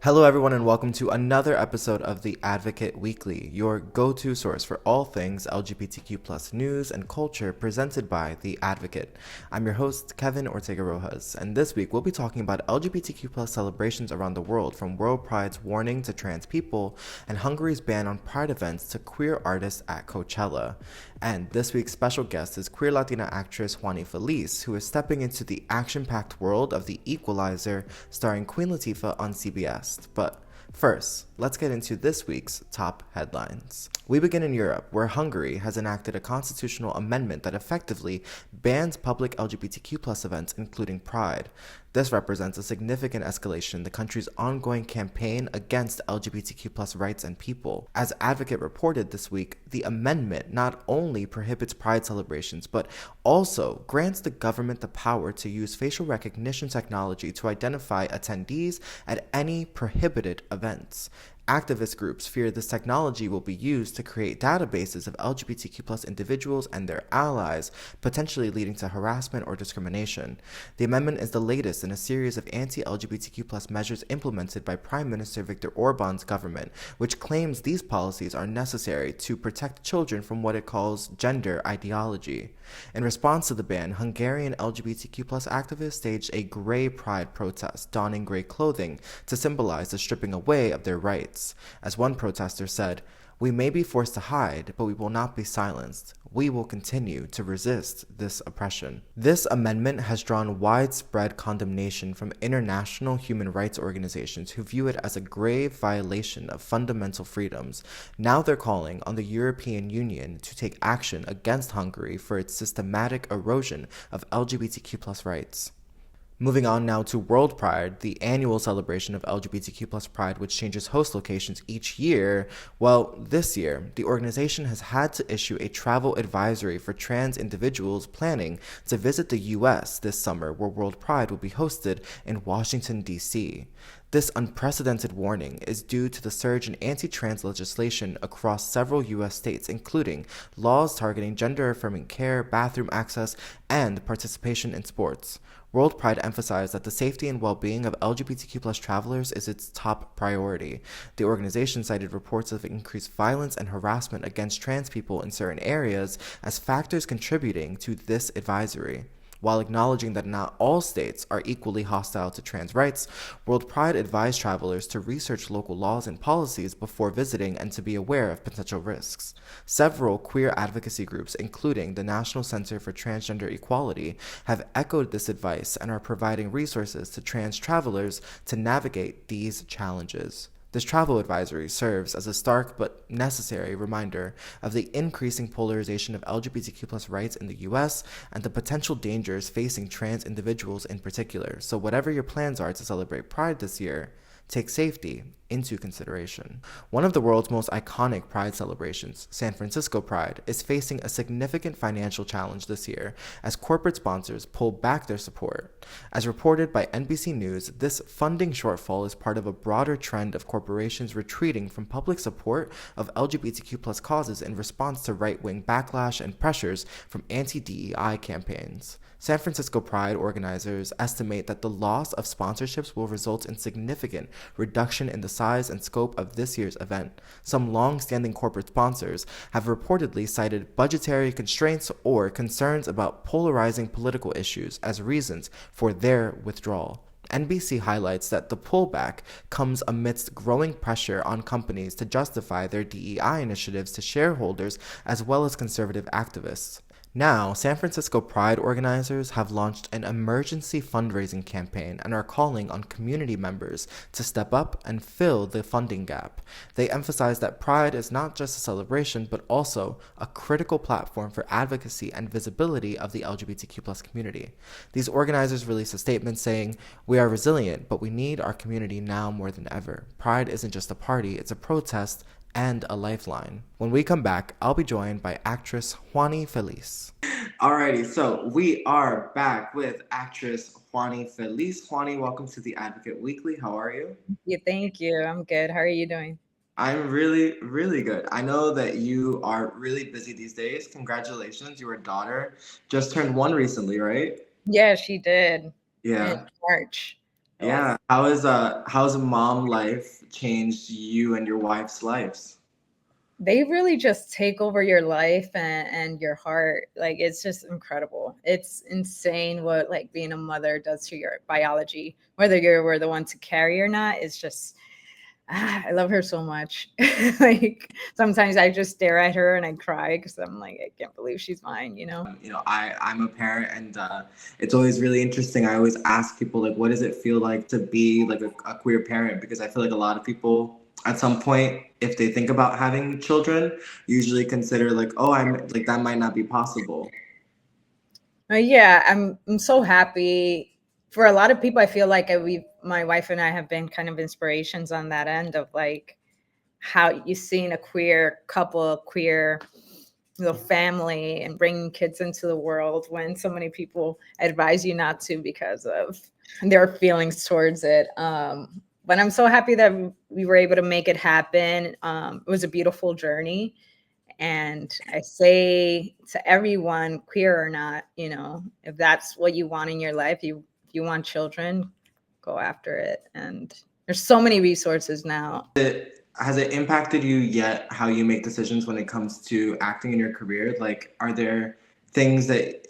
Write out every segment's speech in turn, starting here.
Hello, everyone, and welcome to another episode of The Advocate Weekly, your go to source for all things LGBTQ plus news and culture presented by The Advocate. I'm your host, Kevin Ortega-Rojas, and this week we'll be talking about LGBTQ plus celebrations around the world, from World Pride's warning to trans people and Hungary's ban on Pride events to queer artists at Coachella. And this week's special guest is queer Latina actress Juani Feliz, who is stepping into the action-packed world of The Equalizer, starring Queen Latifah on CBS. But first, let's get into this week's top headlines. We begin in Europe, where Hungary has enacted a constitutional amendment that effectively bans public LGBTQ plus events, including Pride. This represents a significant escalation in the country's ongoing campaign against LGBTQ plus rights and people. As Advocate reported this week, the amendment not only prohibits Pride celebrations, but also grants the government the power to use facial recognition technology to identify attendees at any prohibited events. Activist groups fear this technology will be used to create databases of LGBTQ plus individuals and their allies, potentially leading to harassment or discrimination. The amendment is the latest in a series of anti-LGBTQ plus measures implemented by Prime Minister Viktor Orban's government, which claims these policies are necessary to protect children from what it calls gender ideology. In response to the ban, Hungarian LGBTQ plus activists staged a gray pride protest, donning gray clothing to symbolize the stripping away of their rights. As one protester said, "We may be forced to hide, but we will not be silenced. We will continue to resist this oppression." This amendment has drawn widespread condemnation from international human rights organizations who view it as a grave violation of fundamental freedoms. Now they're calling on the European Union to take action against Hungary for its systematic erosion of LGBTQ plus rights. Moving on now to World Pride, the annual celebration of LGBTQ plus pride, which changes host locations each year. Well, this year, the organization has had to issue a travel advisory for trans individuals planning to visit the US this summer, where World Pride will be hosted in Washington, D.C. This unprecedented warning is due to the surge in anti-trans legislation across several U.S. states, including laws targeting gender-affirming care, bathroom access, and participation in sports. World Pride emphasized that the safety and well-being of LGBTQ plus travelers is its top priority. The organization cited reports of increased violence and harassment against trans people in certain areas as factors contributing to this advisory. While acknowledging that not all states are equally hostile to trans rights, World Pride advised travelers to research local laws and policies before visiting and to be aware of potential risks. Several queer advocacy groups, including the National Center for Transgender Equality, have echoed this advice and are providing resources to trans travelers to navigate these challenges. This travel advisory serves as a stark but necessary reminder of the increasing polarization of LGBTQ plus rights in the US and the potential dangers facing trans individuals in particular. So whatever your plans are to celebrate Pride this year, take safety into consideration. One of the world's most iconic Pride celebrations, San Francisco Pride, is facing a significant financial challenge this year as corporate sponsors pull back their support. As reported by NBC News, this funding shortfall is part of a broader trend of corporations retreating from public support of LGBTQ plus causes in response to right-wing backlash and pressures from anti-DEI campaigns. San Francisco Pride organizers estimate that the loss of sponsorships will result in significant reduction in the size and scope of this year's event. Some long-standing corporate sponsors have reportedly cited budgetary constraints or concerns about polarizing political issues as reasons for their withdrawal. NBC highlights that the pullback comes amidst growing pressure on companies to justify their DEI initiatives to shareholders as well as conservative activists. Now, San Francisco Pride organizers have launched an emergency fundraising campaign and are calling on community members to step up and fill the funding gap. They emphasize that Pride is not just a celebration, but also a critical platform for advocacy and visibility of the LGBTQ plus community. These organizers released a statement saying, "We are resilient, but we need our community now more than ever. Pride isn't just a party, it's a protest and a lifeline." When we come back, I'll be joined by actress Juani Feliz. Alrighty, so we are back with actress Juani Feliz. Juani, welcome to the Advocate Weekly. How are you? Yeah, thank you. I'm good. How are you doing? I'm really, really good. I know that you are really busy these days. Congratulations, your daughter just turned one recently, right? Yeah, she did in Yeah. March. Yeah. How's mom life changed you and your wife's lives? They really just take over your life and your heart. Like it's just incredible. It's insane what like being a mother does to your biology, whether you were the one to carry or not. It's just I love her so much. Like sometimes I just stare at her and I cry because I'm like, I can't believe she's mine, you know? I'm a parent, and it's always really interesting. I always ask people like, what does it feel like to be like a queer parent? Because I feel like a lot of people at some point, if they think about having children, usually consider like, oh, I'm like that might not be possible. Yeah, I'm so happy. For a lot of people, I feel like my wife and I have been kind of inspirations on that end of like how you seen a queer couple, a queer family, and bringing kids into the world when so many people advise you not to because of their feelings towards it. But I'm so happy that we were able to make it happen. It was a beautiful journey. And I say to everyone, queer or not, if that's what you want in your life, if you want children, go after it. And there's so many resources now. Has it impacted you yet how you make decisions when it comes to acting in your career? Like, are there things that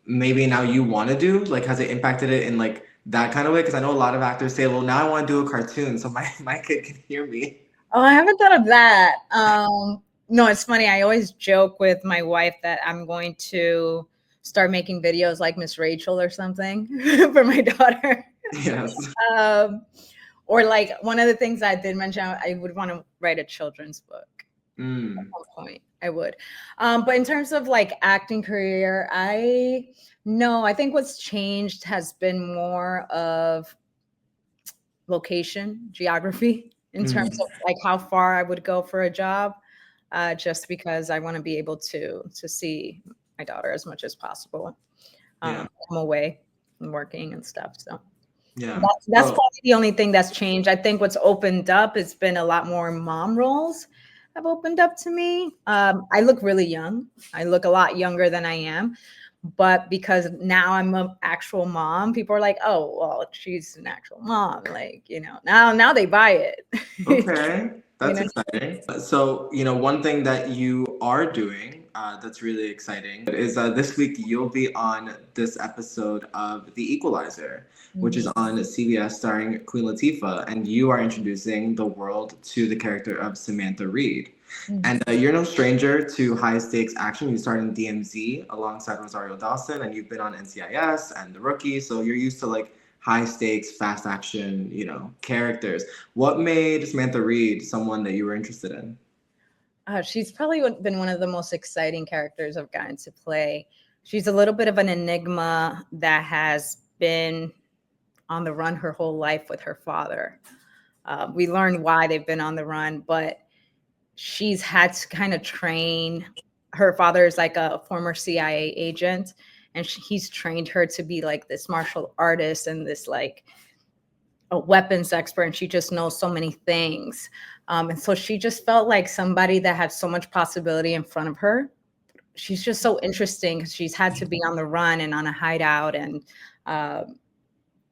maybe now you want to do? Like, has it impacted it in like that kind of way? Because I know a lot of actors say, well, now I want to do a cartoon so my kid can hear me. Oh, I haven't thought of that. No, it's funny. I always joke with my wife that I'm going to start making videos like Miss Rachel or something for my daughter. Yes. Um, or like one of the things I did mention, I would want to write a children's book at Mm. some point. I would. But in terms of like acting career, I think what's changed has been more of location, geography, in terms Mm. of like how far I would go for a job, just because I want to be able to see my daughter as much as possible. Yeah. I'm away and working and stuff, so Yeah. that's So probably the only thing that's changed. I think what's opened up has been a lot more mom roles have opened up to me. I look really young. I look a lot younger than I am, but because now I'm an actual mom, people are like, "Oh, well, she's an actual mom." Like, now they buy it. okay, You that's know, exciting. So, one thing that you are doing that's really exciting is this week you'll be on this episode of The Equalizer, which is Mhm. on CBS starring Queen Latifah, and you are introducing the world to the character of Samantha Reed. Mhm. And you're no stranger to high stakes action. You started in DMZ alongside Rosario Dawson, and you've been on NCIS and The Rookie, so you're used to like high stakes, fast action, characters. What made Samantha Reed someone that you were interested in? She's probably been one of the most exciting characters I've gotten to play. She's a little bit of an enigma that has been on the run her whole life with her father. We learn why they've been on the run, but she's had to kind of train. Her father is like a former CIA agent, and he's trained her to be like this martial artist and this like a weapons expert, and she just knows so many things. And so she just felt like somebody that had so much possibility in front of her. She's just so interesting because she's had to be on the run and on a hideout, and uh,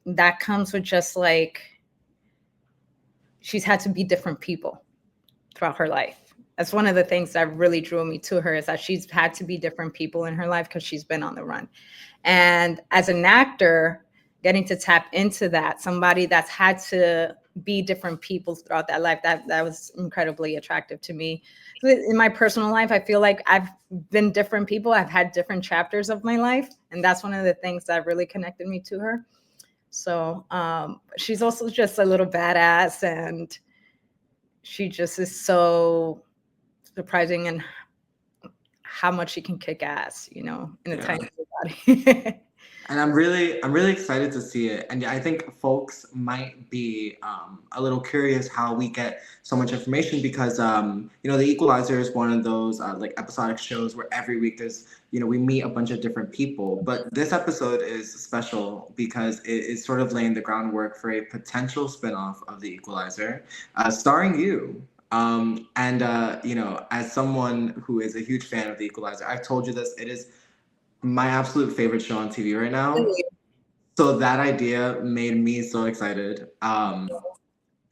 that comes with just like she's had to be different people throughout her life. That's one of the things that really drew me to her, is that she's had to be different people in her life because she's been on the run. And as an actor, getting to tap into that, somebody that's had to be different people throughout that life, that was incredibly attractive to me. In my personal life, I feel like I've been different people. I've had different chapters of my life, and that's one of the things that really connected me to her. So she's also just a little badass, and she just is so surprising in how much she can kick ass, in a Yeah. tiny little body. And I'm really excited to see it. And I think folks might be a little curious how we get so much information because The Equalizer is one of those like episodic shows where every week there's we meet a bunch of different people. But this episode is special because it is sort of laying the groundwork for a potential spinoff of The Equalizer, starring you. And as someone who is a huge fan of The Equalizer, I've told you this. It is my absolute favorite show on TV right now. So that idea made me so excited. And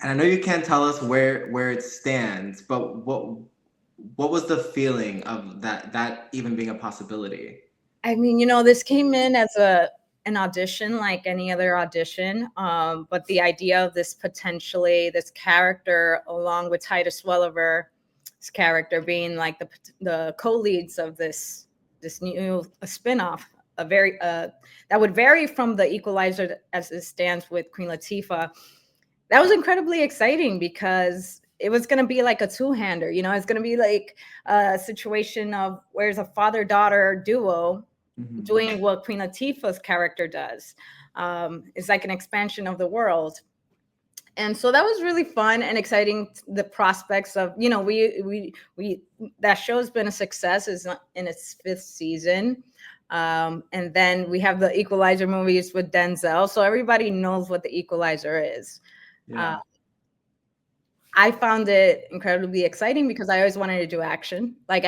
I know you can't tell us where it stands, but what was the feeling of that even being a possibility? I mean, this came in as an audition like any other audition, but the idea of this character along with Titus Welliver's character being like the co-leads of this new spinoff, a very that would vary from the Equalizer as it stands with Queen Latifah. That was incredibly exciting because it was going to be like a two-hander. It's going to be like a situation of where's a father-daughter duo doing what Queen Latifah's character does. It's like an expansion of the world. And so that was really fun and exciting. The prospects of, we that show's been a success, is in its 5th season. And then we have the Equalizer movies with Denzel. So everybody knows what the Equalizer is. Yeah. I found it incredibly exciting because I always wanted to do action. Like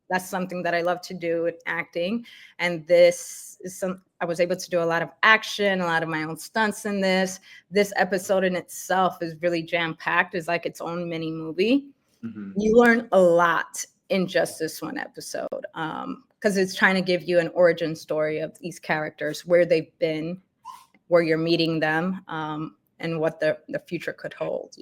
that's something that I love to do in acting. And this is I was able to do a lot of action, a lot of my own stunts in this. This episode in itself is really jam-packed. It's like its own mini movie. You learn a lot in just this one episode because it's trying to give you an origin story of these characters, where they've been, where you're meeting them, and what the future could hold,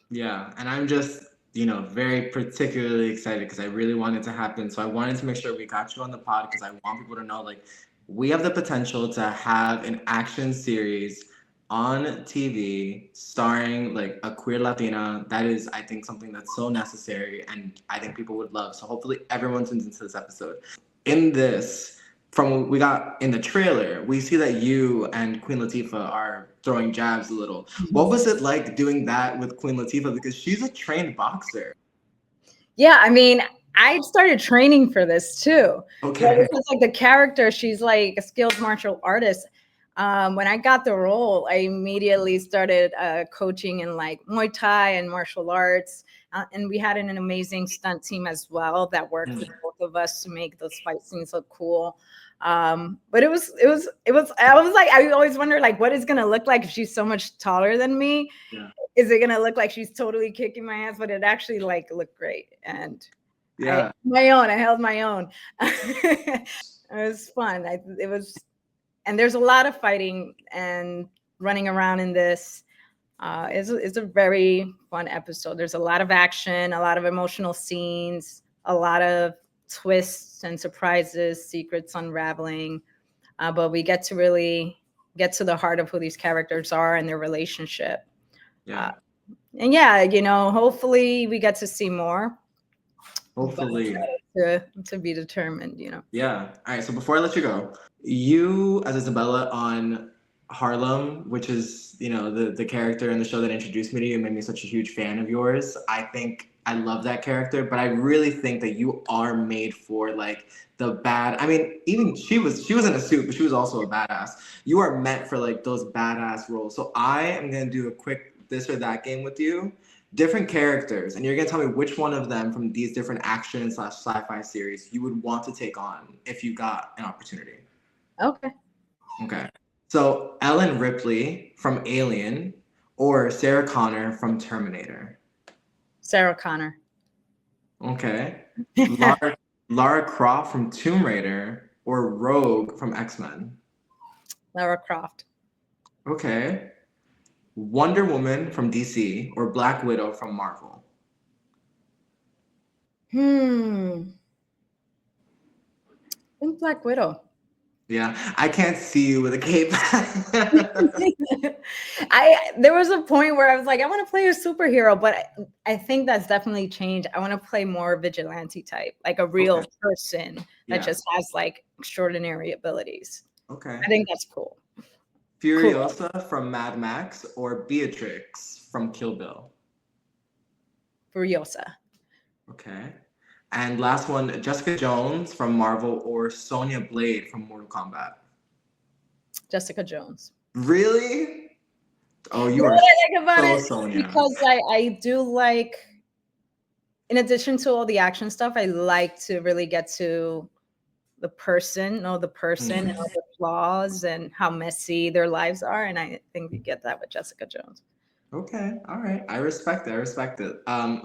Yeah, and I'm just, very particularly excited because I really want it to happen. So I wanted to make sure we got you on the pod because I want people to know, like, we have the potential to have an action series on TV starring like a queer Latina. That is, I think, something that's so necessary and I think people would love. So hopefully everyone tunes into this episode. In this, from what we got in the trailer, we see that you and Queen Latifah are throwing jabs a little. What was it like doing that with Queen Latifah? Because she's a trained boxer. Yeah, I mean, I started training for this too. Okay. Because like the character, she's like a skilled martial artist. When I got the role, I immediately started coaching in like Muay Thai and martial arts. And we had an amazing stunt team as well that worked with both of us to make those fight scenes look cool. But I was like, I always wonder like what it's gonna look like if she's so much taller than me. Yeah. Is it gonna look like she's totally kicking my ass? But it actually like looked great. And yeah, I held my own. It was fun. And there's a lot of fighting and running around in this. It's a very fun episode. There's a lot of action, a lot of emotional scenes, a lot of twists and surprises, secrets unraveling. But we get to really get to the heart of who these characters are and their relationship. Yeah. And yeah, hopefully we get to see more. Hopefully. To be determined, Yeah. All right. So before I let you go, you as Isabella on Harlem, which is, the character in the show that introduced me to you, made me such a huge fan of yours. I think I love that character, but I really think that you are made for like the bad. I mean, even she was in a suit, but she was also a badass. You are meant for like those badass roles. So I am gonna do a quick this or that game with you. Different characters, and you're gonna tell me which one of them from these different action / sci-fi series you would want to take on if you got an opportunity. Okay. So Ellen Ripley from Alien or Sarah Connor from Terminator? Sarah Connor. Okay. Lara Croft from Tomb Raider or Rogue from X-Men? Lara Croft. Okay. Wonder Woman from DC or Black Widow from Marvel? I think Black Widow. Yeah, I can't see you with a cape. There was a point where I was like, I want to play a superhero, but I think that's definitely changed. I want to play more vigilante type, like a real person that just has like extraordinary abilities. Okay. I think that's cool. Furiosa from Mad Max or Beatrix from Kill Bill? Furiosa. Okay. And last one, Jessica Jones from Marvel or Sonya Blade from Mortal Kombat? Jessica Jones. Really? Oh, you are what I like about it Sonya. Because I do like, in addition to all the action stuff, I like to really get to the person, know the person, and all the flaws and how messy their lives are. And I think you get that with Jessica Jones. Okay, all right. I respect it. I respect it.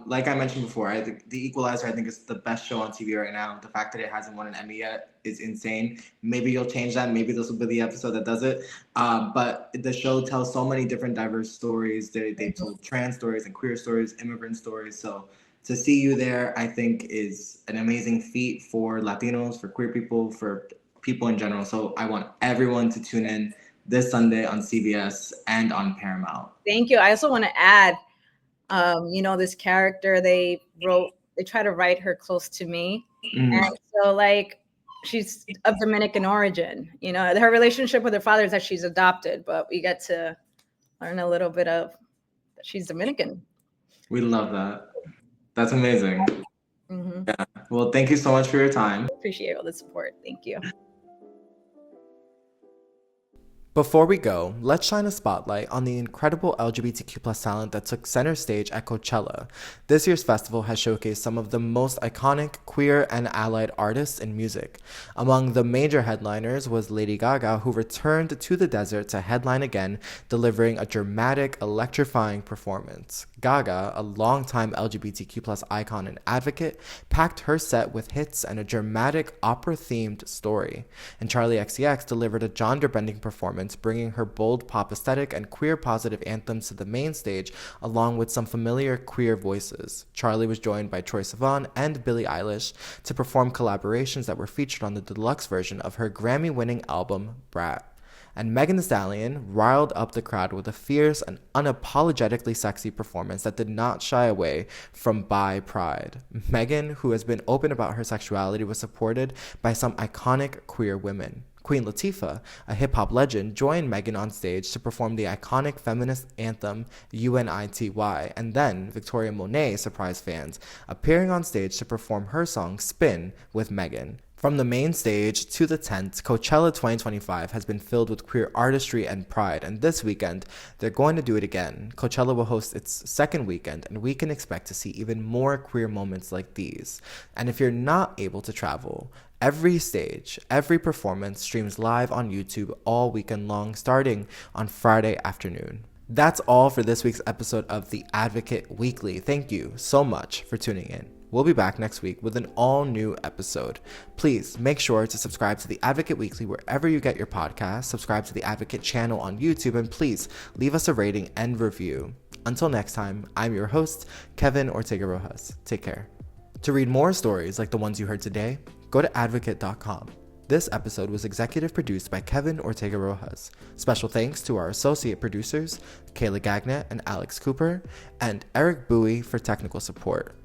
Like I mentioned before, I think The Equalizer, I think, is the best show on TV right now. The fact that it hasn't won an Emmy yet is insane. Maybe you'll change that. Maybe this will be the episode that does it. But the show tells so many different diverse stories. They told trans stories and queer stories, immigrant stories. So to see you there, I think, is an amazing feat for Latinos, for queer people, for people in general. So I want everyone to tune in this Sunday on CBS and on Paramount. Thank you. I also want to add, this character they try to write her close to me. And so like, she's of Dominican origin, her relationship with her father is that she's adopted, but we get to learn a little bit of that she's Dominican. We love that. That's amazing. Mm-hmm. Yeah. Well, thank you so much for your time. Appreciate all the support. Thank you. Before we go, let's shine a spotlight on the incredible LGBTQ plus talent that took center stage at Coachella. This year's festival has showcased some of the most iconic queer and allied artists in music. Among the major headliners was Lady Gaga, who returned to the desert to headline again, delivering a dramatic, electrifying performance. Gaga, a longtime LGBTQ plus icon and advocate, packed her set with hits and a dramatic opera-themed story. And Charli XCX delivered a genre-bending performance, bringing her bold pop aesthetic and queer-positive anthems to the main stage, along with some familiar queer voices. Charli was joined by Troye Sivan and Billie Eilish to perform collaborations that were featured on the deluxe version of her Grammy-winning album, Brat. And Megan Thee Stallion riled up the crowd with a fierce and unapologetically sexy performance that did not shy away from bi pride. Megan, who has been open about her sexuality, was supported by some iconic queer women. Queen Latifah, a hip-hop legend, joined Megan on stage to perform the iconic feminist anthem Unity, and then Victoria Monet surprised fans, appearing on stage to perform her song Spin with Megan. From the main stage to the tent, Coachella 2025 has been filled with queer artistry and pride, and this weekend, they're going to do it again. Coachella will host its second weekend, and we can expect to see even more queer moments like these. And if you're not able to travel, every stage, every performance streams live on YouTube all weekend long, starting on Friday afternoon. That's all for this week's episode of The Advocate Weekly. Thank you so much for tuning in. We'll be back next week with an all-new episode. Please make sure to subscribe to The Advocate Weekly wherever you get your podcasts, subscribe to The Advocate channel on YouTube, and please leave us a rating and review. Until next time, I'm your host, Kevin Ortega-Rojas. Take care. To read more stories like the ones you heard today, go to advocate.com. This episode was executive produced by Kevin Ortega-Rojas. Special thanks to our associate producers, Kayla Gagnet and Alex Cooper, and Eric Bowie for technical support.